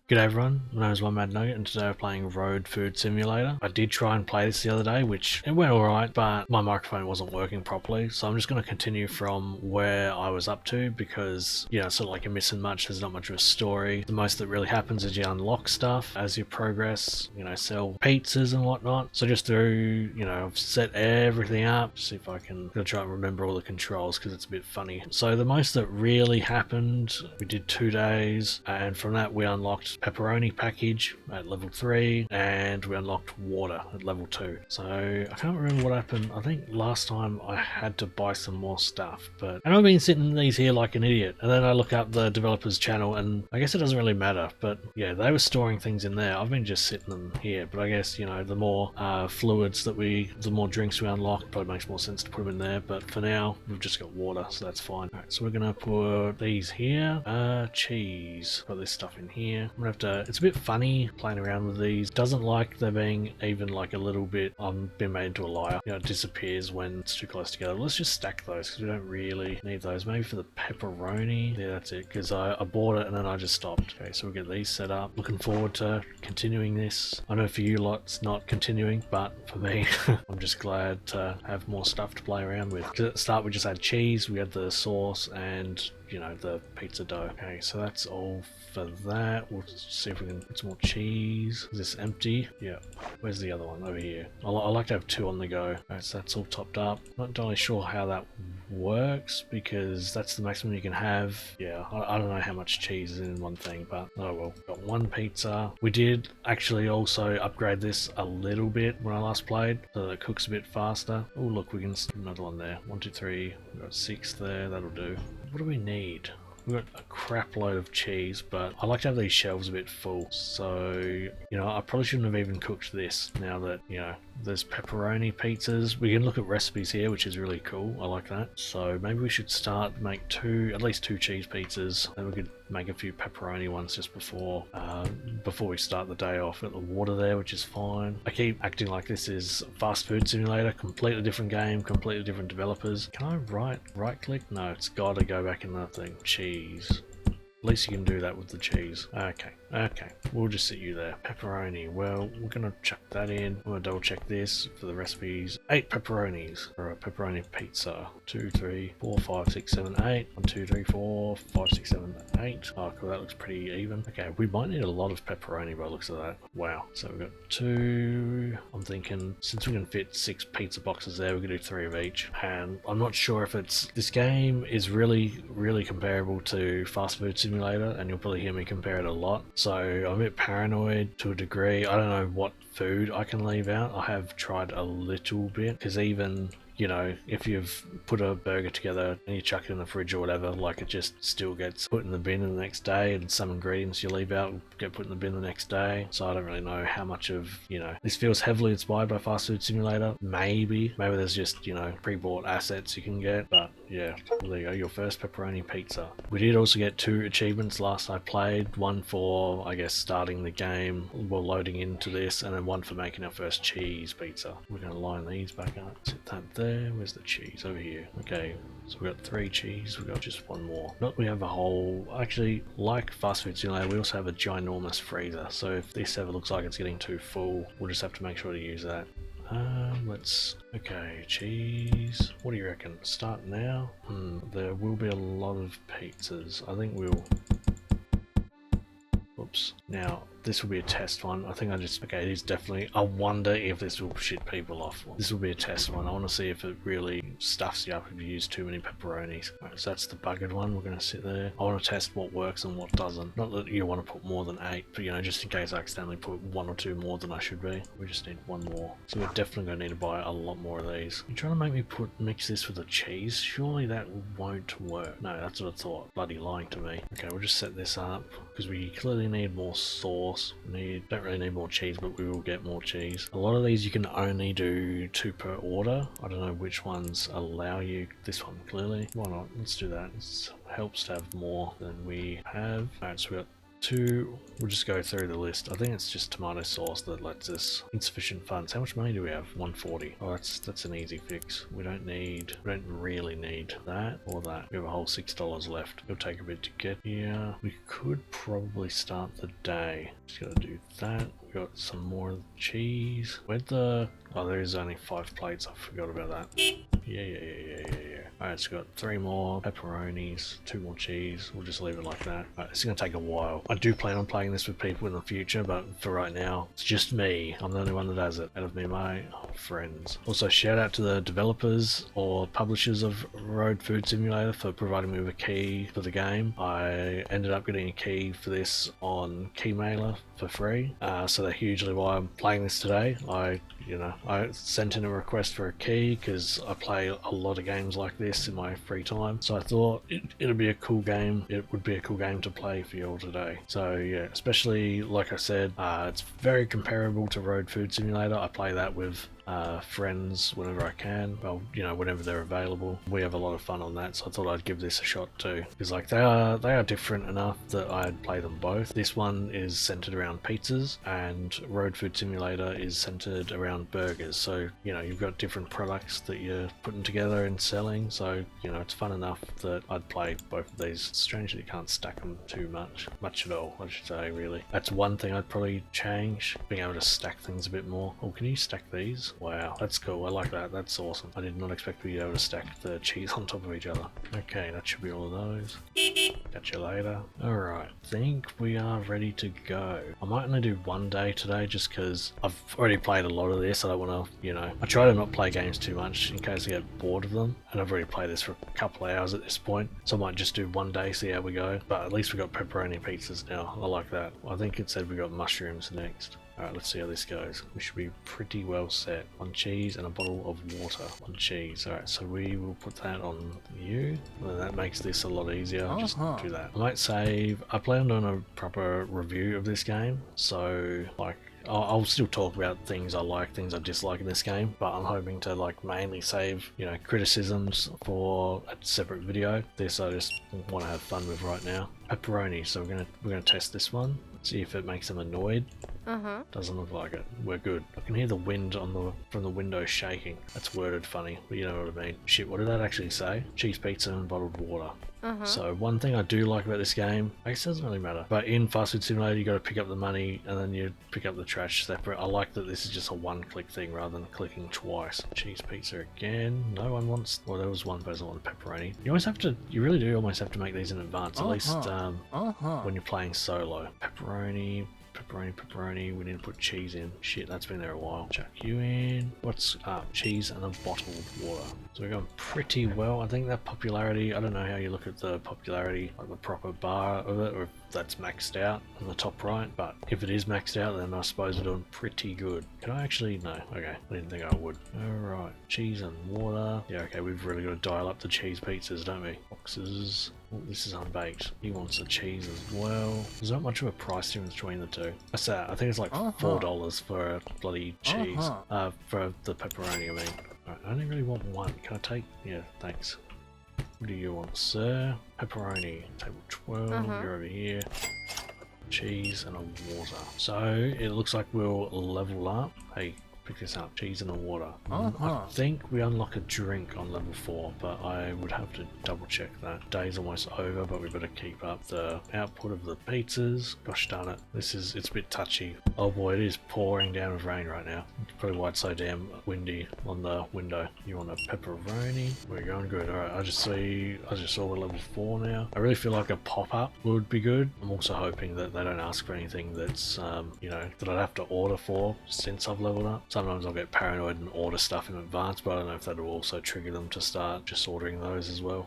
G'day everyone, my name is OneMadNugget and today we're playing Road Food Simulator. I did try and play this the other day, which it went alright, but my microphone wasn't working properly, so I'm just going to continue from where I was up to because, you know, it's sort of like you're missing much, there's not much of a story. The most that really happens is you unlock stuff as you progress, you know, sell pizzas and whatnot. So just through, you know, I've set everything up, see if I can try and remember all the controls because it's a bit funny. So the most that really happened, we did 2 days, and from that we unlocked pepperoni package at level 3 and we unlocked water at level 2. So I can't remember what happened. I think last time I had to buy some more stuff, but and I've been sitting these here like an idiot, and then I look up the developer's channel and I guess it doesn't really matter, but yeah, they were storing things in there. I've been just sitting them here, but I guess, you know, the more fluids that the more drinks we unlock, probably makes more sense to put them in there, but for now we've just got water, so that's fine. Alright, so we're gonna put these here. Cheese, got this stuff in here. I'm gonna have to, it's a bit funny playing around with these. Doesn't like there being even like a little bit been made into a liar. You know, it disappears when it's too close together. Let's just stack those because we don't really need those. Maybe for the pepperoni. Yeah, that's it, because I bought it and then I just stopped. Okay, so we'll get these set up. Looking forward to continuing this. I know for you lot it's not continuing, but for me, I'm just glad to have more stuff to play around with. Because at the start we just had cheese, we had the sauce and, you know, the pizza dough. Okay, so that's all for that. We'll see if we can put some more cheese. Is this empty? Yeah. Where's the other one? Over here. I like to have 2 on the go. Alright, so that's all topped up. Not entirely sure how that works because that's the maximum you can have. Yeah, I don't know how much cheese is in one thing, but oh well. Got 1 pizza. We did actually also upgrade this a little bit when I last played, so that it cooks a bit faster. Oh look, we can another one there. 1, 2, 3. We've got 6 there. That'll do. What do we need? We've got a crap load of cheese, but I like to have these shelves a bit full. So, you know, I probably shouldn't have even cooked this now that, you know, there's pepperoni pizzas. We can look at recipes here, which is really cool. I like that. So maybe we should make at least 2 cheese pizzas. Then we could make a few pepperoni ones just before we start the day off. Got the water there, which is fine. I keep acting like this is Fast Food Simulator, completely different game, completely different developers. Can I right click? No, it's gotta go back in that thing. Cheese. At least you can do that with the cheese. Okay, we'll just sit you there. Pepperoni, well, we're gonna chuck that in. I'm gonna double check this for the recipes. 8 pepperonis for a pepperoni pizza. 2, 3, 4, 5, 6, 7, 8. 1, 2, 3, 4, 5, 6, 7, 8. Oh cool, that looks pretty even. Okay, we might need a lot of pepperoni by the looks of that. Wow. So we've got 2. I'm thinking since we can fit 6 pizza boxes there, we can do 3 of each. And I'm not sure if this game is really comparable to Fast Food Simulator, and you'll probably hear me compare it a lot. So I'm a bit paranoid to a degree. I don't know what food I can leave out. I have tried a little bit because even, you know, if you've put a burger together and you chuck it in the fridge or whatever, like it just still gets put in the bin the next day, and some ingredients you leave out get put in the bin the next day. So I don't really know how much of, you know, this feels heavily inspired by Fast Food Simulator. Maybe there's just, you know, pre-bought assets you can get, but yeah, well, there you go, your first pepperoni pizza. We did also get 2 achievements last I played, one for, I guess, starting the game while loading into this, and then one for making our first cheese pizza. We're going to line these back up. Set that there. Where's the cheese? Over here. Okay, so we've got 3 cheese. We've got just 1 more. Not we have a whole, actually, like Fast Food Simulator, we also have a ginormous freezer, so if this ever looks like it's getting too full, we'll just have to make sure to use that. Okay, cheese. What do you reckon? Start now? There will be a lot of pizzas. I think we'll... Oops. Now, this will be a test one. I think okay, it is definitely, I wonder if this will shit people off. This will be a test one. I want to see if it really stuffs you up if you use too many pepperonis. Right, so that's the buggered one. We're going to sit there. I want to test what works and what doesn't. Not that you want to put more than 8, but you know, just in case I accidentally put 1 or 2 more than I should be. We just need 1 more. So we're definitely going to need to buy a lot more of these. You're trying to make me mix this with the cheese? Surely that won't work. No, that's what I thought. Bloody lying to me. Okay, we'll just set this up because we clearly need more sauce. Don't really need more cheese, but we will get more cheese. A lot of these you can only do 2 per order. I don't know which ones allow you. This one clearly. Why not? Let's do that. It helps to have more than we have. Alright, so we got we'll just go through the list. I think it's just tomato sauce that lets us insufficient funds. How much money do we have? 140. Oh, that's an easy fix. We don't really need that or that. We have a whole $6 left. It'll take a bit to get here. We could probably start the day. Just gotta do that. We got some more cheese. Oh, there is only 5 plates. I forgot about that. Yeah. Alright, so we've got 3 more pepperonis, 2 more cheese. We'll just leave it like that. Alright, it's going to take a while. I do plan on playing this with people in the future, but for right now, it's just me. I'm the only one that does it. Out of me and my friends. Also, shout out to the developers or publishers of Road Food Simulator for providing me with a key for the game. I ended up getting a key for this on Keymailer for free. So that's hugely why I'm playing this today. I sent in a request for a key because I play a lot of games like this in my free time. So I thought it'd be a cool game. It would be a cool game to play for you all today. So yeah, especially like I said, it's very comparable to Road Food Simulator. I play that with friends whenever I can. Well, whenever they're available. We have a lot of fun on that, so I thought I'd give this a shot too. Because like they are different enough that I'd play them both. This one is centered around pizzas, and Road Food Simulator is centered around burgers. So you've got different products that you're putting together and selling. So it's fun enough that I'd play both of these. It's strange that you can't stack them too much at all, I should say. Really, that's one thing I'd probably change, being able to stack things a bit more. Oh, can you stack these? Wow, that's cool. I like that. That's awesome. I did not expect to be able to stack the cheese on top of each other. Okay, that should be all of those. Catch you later. Alright, I think we are ready to go. I might only do one day today just because I've already played a lot of this. I don't want to, I try to not play games too much in case I get bored of them. And I've already played this for a couple of hours at this point. So I might just do one day, see how we go. But at least we got pepperoni pizzas now. I like that. I think it said we got mushrooms next. Alright, let's see how this goes. We should be pretty well set. 1 cheese and a bottle of water. 1 cheese. Alright, so we will put that on you. Well, that makes this a lot easier. Just do that. I might save. I plan on a proper review of this game. So, like, I'll still talk about things I like, things I dislike in this game, but I'm hoping to mainly save, criticisms for a separate video. This I just want to have fun with right now. Pepperoni. So we're gonna test this one. See if it makes them annoyed. Doesn't look like it. We're good. I can hear the wind from the window shaking. That's worded funny, but you know what I mean. Shit, what did that actually say? Cheese pizza and bottled water. So one thing I do like about this game, I guess it doesn't really matter, but in Fast Food Simulator you got to pick up the money and then you pick up the trash separate. I like that this is just a one-click thing rather than clicking twice. Cheese pizza again. No one wants. Well, there was one person wanted pepperoni. You really do almost have to make these in advance, at least when you're playing solo. Pepperoni. We need to put cheese in. Shit, that's been there a while. Chuck you in. What's up? Cheese and a bottle of water. So we're going pretty well. I think that popularity, I don't know how you look at the popularity, like the proper bar of it, or if that's maxed out on the top right, but if it is maxed out, then I suppose we're doing pretty good. Can I actually? No. Okay, I didn't think I would. Alright, cheese and water. Yeah, okay, we've really got to dial up the cheese pizzas, don't we? Boxes. Oh, this is unbaked. He wants the cheese as well. There's not much of a price difference between the two. I think it's like $4 for a bloody cheese. For the pepperoni, I mean. Right, I only really want one. Can I take? Yeah, thanks. What do you want, sir? Pepperoni. Table 12. You're over here. Cheese and a water. So it looks like we'll level up. Hey, pick this up. Cheese and a water. I think we unlock a drink on level 4, but I would have to double check that. Day's almost over, but we better keep up the output of the pizzas. Gosh darn it. It's a bit touchy. Oh boy, it is pouring down with rain right now. Probably why it's so damn windy on the window. You want a pepperoni? We're going good. Alright, I just saw we're level 4 now. I really feel like a pop-up would be good. I'm also hoping that they don't ask for anything that's, that I'd have to order for since I've leveled up. Sometimes I'll get paranoid and order stuff in advance, but I don't know if that will also trigger them to start just ordering those as well.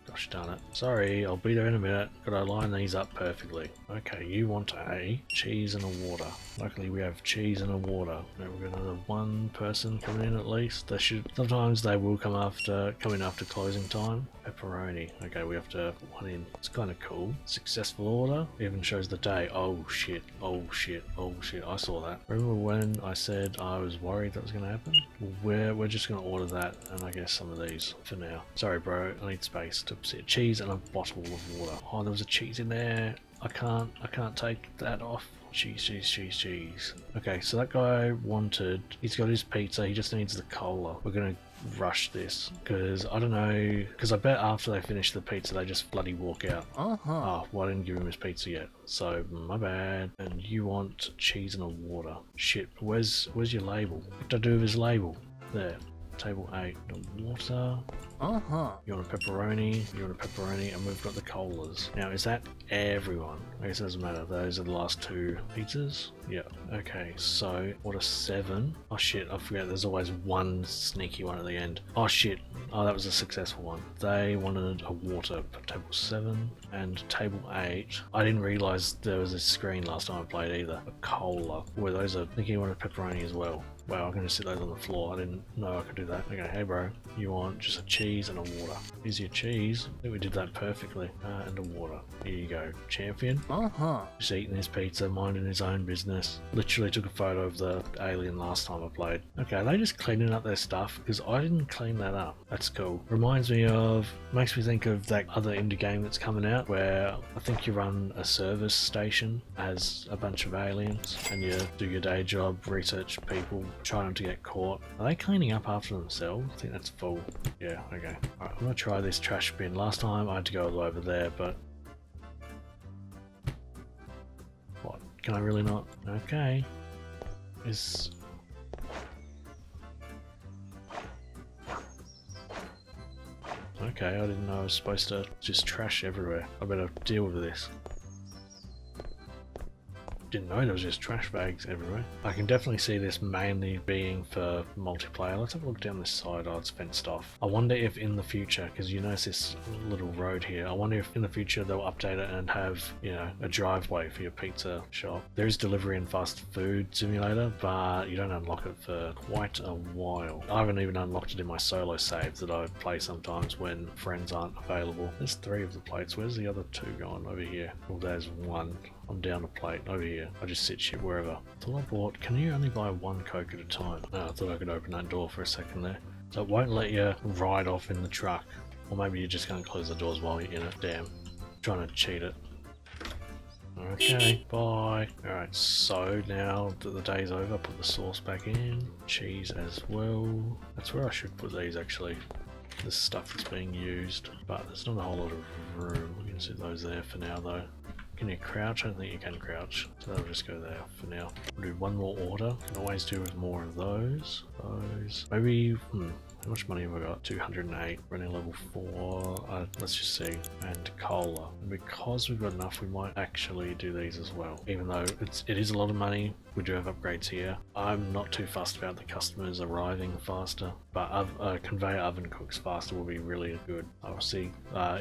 Gosh darn it. Sorry, I'll be there in a minute. Gotta line these up perfectly. Okay, you want a cheese and a water. Luckily we have cheese and a water. Now we've got another one person coming in at least. Sometimes they will come in after closing time. Pepperoni. Okay, we have to put one in. It's kind of cool. Successful order. Even shows the day. Oh shit. I saw that. Remember when I said I was worried that was going to happen? We're just going to order that and I guess some of these for now. Sorry bro, I need space to sit. Cheese and a bottle of water. Oh, there was a cheese in there. I can't take that off. Cheese. Okay, so that guy wanted, he's got his pizza, he just needs the cola. We're gonna rush this, because I don't know, because I bet after they finish the pizza they just bloody walk out. Oh, well, I didn't give him his pizza yet, so my bad. And you want cheese and a water. Shit, where's your label? What do I do with his label? There. Table 8, the water. You want a pepperoni, and we've got the colas. Now, is that everyone? I guess it doesn't matter. Those are the last 2 pizzas. Yeah. Okay, so order 7. Oh shit, I forget. There's always one sneaky one at the end. Oh shit. Oh, that was a successful one. They wanted a water for table 7 and table 8. I didn't realise there was a screen last time I played either. A cola. Where those are. I think you wanted pepperoni as well. Wow, I'm gonna sit those on the floor. I didn't know I could do that. Okay, hey bro, you want just a cheese and a water. Here's your cheese. I think we did that perfectly. And a water. Here you go, champion. Just eating his pizza, minding his own business. Literally took a photo of the alien last time I played. Okay, are they just cleaning up their stuff? Because I didn't clean that up. That's cool. Reminds me of, makes me think of that other indie game that's coming out where I think you run a service station as a bunch of aliens and you do your day job, research people, try not to get caught. Are they cleaning up after themselves? I think that's full. Yeah, okay. Alright, I'm gonna try this trash bin. Last time I had to go all the way over there, but... What? Can I really not? Okay. Is... Okay, I didn't know I was supposed to just trash everywhere. I better deal with this. Didn't know there was just trash bags everywhere. I can definitely see this mainly being for multiplayer. Let's have a look down this side. Oh, it's fenced off. I wonder if in the future, because you notice this little road here, I wonder if in the future they'll update it and have, you know, a driveway for your pizza shop. There is delivery and fast food simulator, but you don't unlock it for quite a while. I haven't even unlocked it in my solo save that I play sometimes when friends aren't available. There's 3 of the plates. Where's the other 2 going? Over here. Well, there's 1. I'm down a plate over here. I just sit shit wherever. Thought I bought, can you only buy 1 Coke at a time? No, I thought I could open that door for a second there. So it won't let you ride off in the truck. Or maybe you're just going to close the doors while you're in it. Damn. Trying to cheat it. Okay, bye. Alright, so now that the day's over, put the sauce back in. Cheese as well. That's where I should put these actually. The stuff that's being used. But there's not a whole lot of room. We can sit those there for now though. Can you crouch? I don't think you can crouch. So that'll just go there for now. We'll do 1 more order. Can always do with more of those. Maybe, how much money have I got? 208. Running level 4. Let's just see. And cola. And because we've got enough, we might actually do these as well. Even though it is a lot of money, we do have upgrades here. I'm not too fussed about the customers arriving faster, but a conveyor oven cooks faster will be really good. I'll see.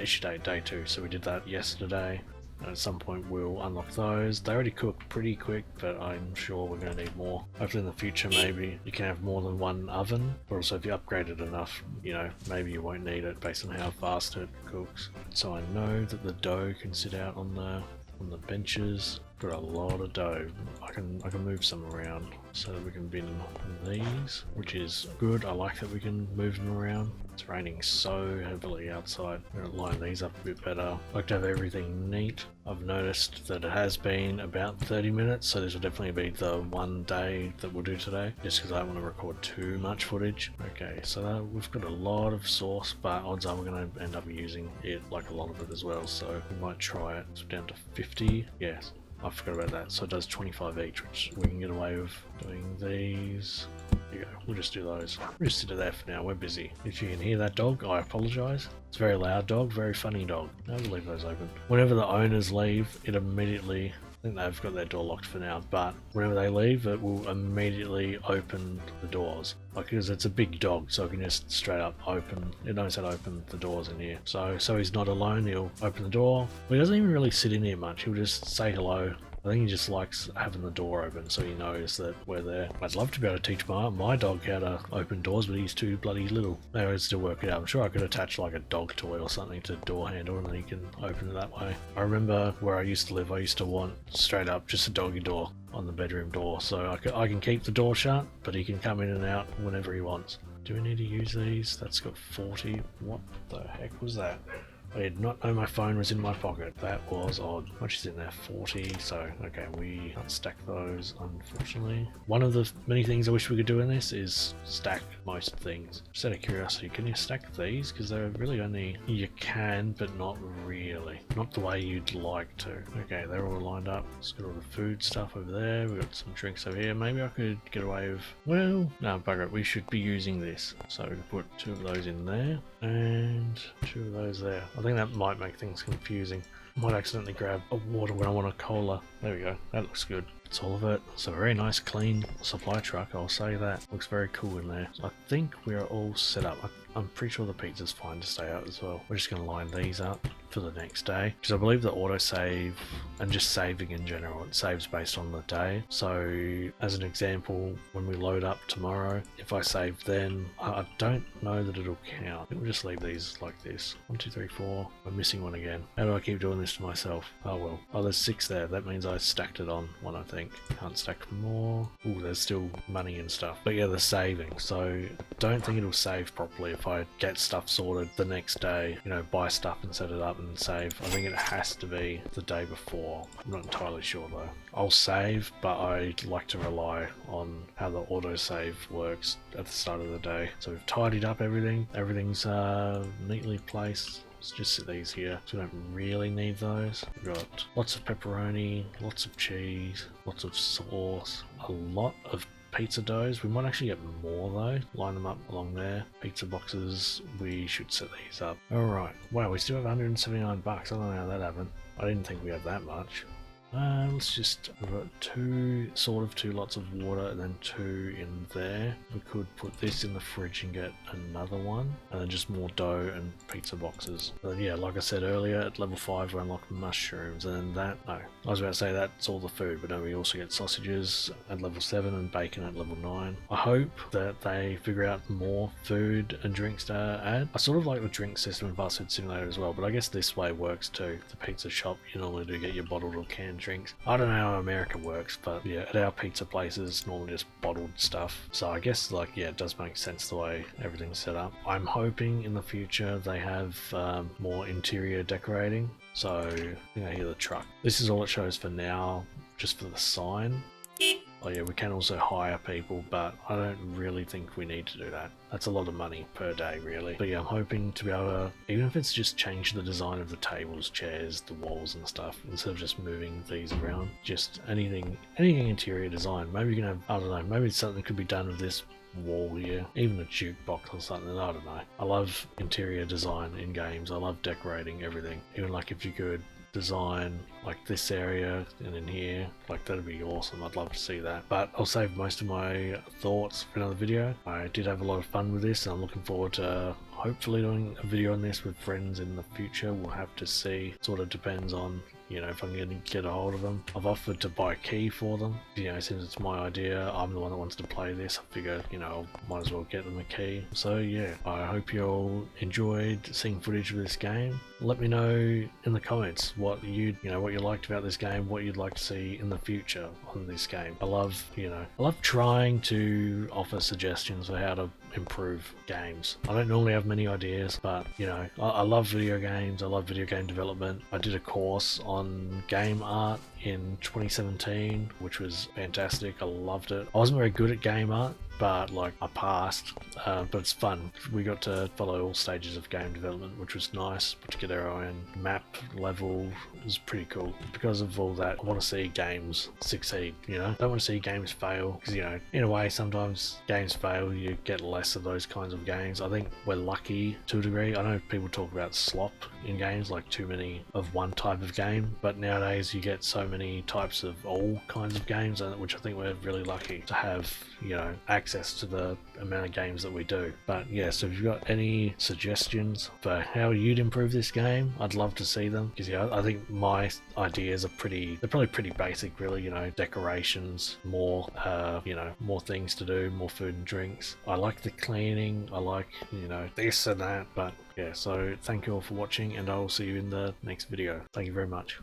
Issue date, day 2. So we did that yesterday. At some point we'll unlock those. They already cook pretty quick, but I'm sure we're going to need more. Hopefully in the future maybe you can have more than 1 oven, but also if you upgrade it enough, you know, maybe you won't need it based on how fast it cooks. So I know that the dough can sit out on the benches. Got a lot of dough. I can move some around so that we can bin these, which is good. I like that we can move them around. It's raining so heavily outside. I'm going to line these up a bit better. I like to have everything neat. I've noticed that it has been about 30 minutes, so this will definitely be the one day that we'll do today, just because I don't want to record too much footage. Okay, so we've got a lot of sauce, but odds are we're going to end up using it, like a lot of it as well, so we might try it. So down to 50. Yes. I forgot about that. So it does 25 each, which we can get away with doing these. There you go. We'll just do those. We'll just sit it there for now. We're busy. If you can hear that dog, I apologise. It's a very loud dog, very funny dog. I'll leave those open. Whenever the owners leave, it immediately... I think they've got their door locked for now, but whenever they leave, it will immediately open the doors. Like, because it's a big dog, so it can just straight up open. It knows how to open the doors in here. So he's not alone. He'll open the door. Well, he doesn't even really sit in here much. He'll just say hello. I think he just likes having the door open, so he knows that we're there. I'd love to be able to teach my dog how to open doors, but he's too bloody little. I would still work it out. I'm sure I could attach like a dog toy or something to the door handle, and then he can open it that way. I remember where I used to live, I used to want straight up just a doggy door on the bedroom door, so I can keep the door shut, but he can come in and out whenever he wants. Do we need to use these? That's got 40. What the heck was that? I did not know my phone was in my pocket. That was odd. How much is in there? 40. So, okay, we can't stack those, unfortunately. One of the many things I wish we could do in this is stack most things. Just out of curiosity, can you stack these? Because they're really only... You can, but not really. Not the way you'd like to. Okay, they're all lined up. Let's get all the food stuff over there. We've got some drinks over here. Maybe I could get away with... Well, no, bugger it. We should be using this. So we put 2 of those in there and 2 of those there. I think that might make things confusing. Might accidentally grab a water when I want a cola. There we go. That looks good. That's all of it. It's a very nice clean supply truck, I'll say that. Looks very cool in there. So I think we are all set up. I'm pretty sure the pizza's fine to stay out as well. We're just going to line these up for the next day, because I believe the autosave and just saving in general, it saves based on the day. So as an example, when we load up tomorrow, if I save then, I don't know that it'll count. I think we'll just leave these like this. 1, 2, 3, 4. I'm missing one again. How do I keep doing this to myself? Oh well. Oh, there's 6 there. That means I stacked it on one, I think. Can't stack more. Ooh, there's still money and stuff. But yeah, the saving. So I don't think it'll save properly if I get stuff sorted the next day, you know, buy stuff and set it up and save. I think it has to be the day before. I'm not entirely sure though. I'll save, but I like to rely on how the autosave works at the start of the day. So we've tidied up everything. Everything's neatly placed. Let's just sit these here. So we don't really need those. We've got lots of pepperoni, lots of cheese, lots of sauce, a lot of pizza doughs. We might actually get more though. Line them up along there. Pizza boxes, we should set these up. Alright, wow, we still have 179 bucks. I don't know how that happened. I didn't think we had that much. Let's just, we've got 2 lots of water and then 2 in there. We could put this in the fridge and get another one, and then just more dough and pizza boxes. But yeah, like I said earlier, at level 5 we unlock mushrooms, and then that, no, I was about to say that's all the food, but no, we also get sausages at level 7 and bacon at level 9. I hope that they figure out more food and drinks to add. I sort of like the drink system in Fast Food Simulator as well, but I guess this way works too. The pizza shop, you normally do get your bottled or canned drinks. I don't know how America works, but yeah, at our pizza places, normally just bottled stuff. So I guess, like, yeah, it does make sense the way everything's set up. I'm hoping in the future they have more interior decorating. So I think I hear the truck. This is all it shows for now, just for the sign. Oh yeah, we can also hire people, but I don't really think we need to do that. That's a lot of money per day, really. But yeah, I'm hoping to be able to, even if it's just change the design of the tables, chairs, the walls and stuff, instead of just moving these around, just anything interior design. Maybe you can have, I don't know, maybe something could be done with this wall here, even a jukebox or something. I don't know. I love interior design in games. I love decorating everything. Even like if you could design like this area and in here, like that'd be awesome. I'd love to see that, but I'll save most of my thoughts for another video. I did have a lot of fun with this and I'm looking forward to hopefully doing a video on this with friends in the future. We'll have to see. Sort of depends on, you know, if I'm going to get a hold of them. I've offered to buy a key for them. You know, since it's my idea, I'm the one that wants to play this, I figure, you know, I might as well get them a key. So yeah, I hope you all enjoyed seeing footage of this game. Let me know in the comments what you liked about this game, what you'd like to see in the future on this game. I love trying to offer suggestions for how to improve games. I don't normally have many ideas, but you know, I love video games. I love video game development. I did a course on game art in 2017, which was fantastic. I loved it. I wasn't very good at game art, but like I passed. But it's fun. We got to follow all stages of game development, which was nice. Put together our own map level. It was pretty cool. Because of all that, I want to see games succeed, you know? I don't want to see games fail, because, you know, in a way sometimes games fail, you get less of those kinds of games. I think we're lucky to a degree. I know people talk about slop in games, like too many of one type of game, but nowadays you get so many types of all kinds of games, which I think we're really lucky to have, you know, access to the amount of games that we do. But yeah, so if you've got any suggestions for how you'd improve this game, I'd love to see them, because yeah, I think my ideas are probably pretty basic, really. You know, decorations, more you know, more things to do, more food and drinks. I like the cleaning, I like, you know, this and that. But yeah, so thank you all for watching, and I will see you in the next video. Thank you very much.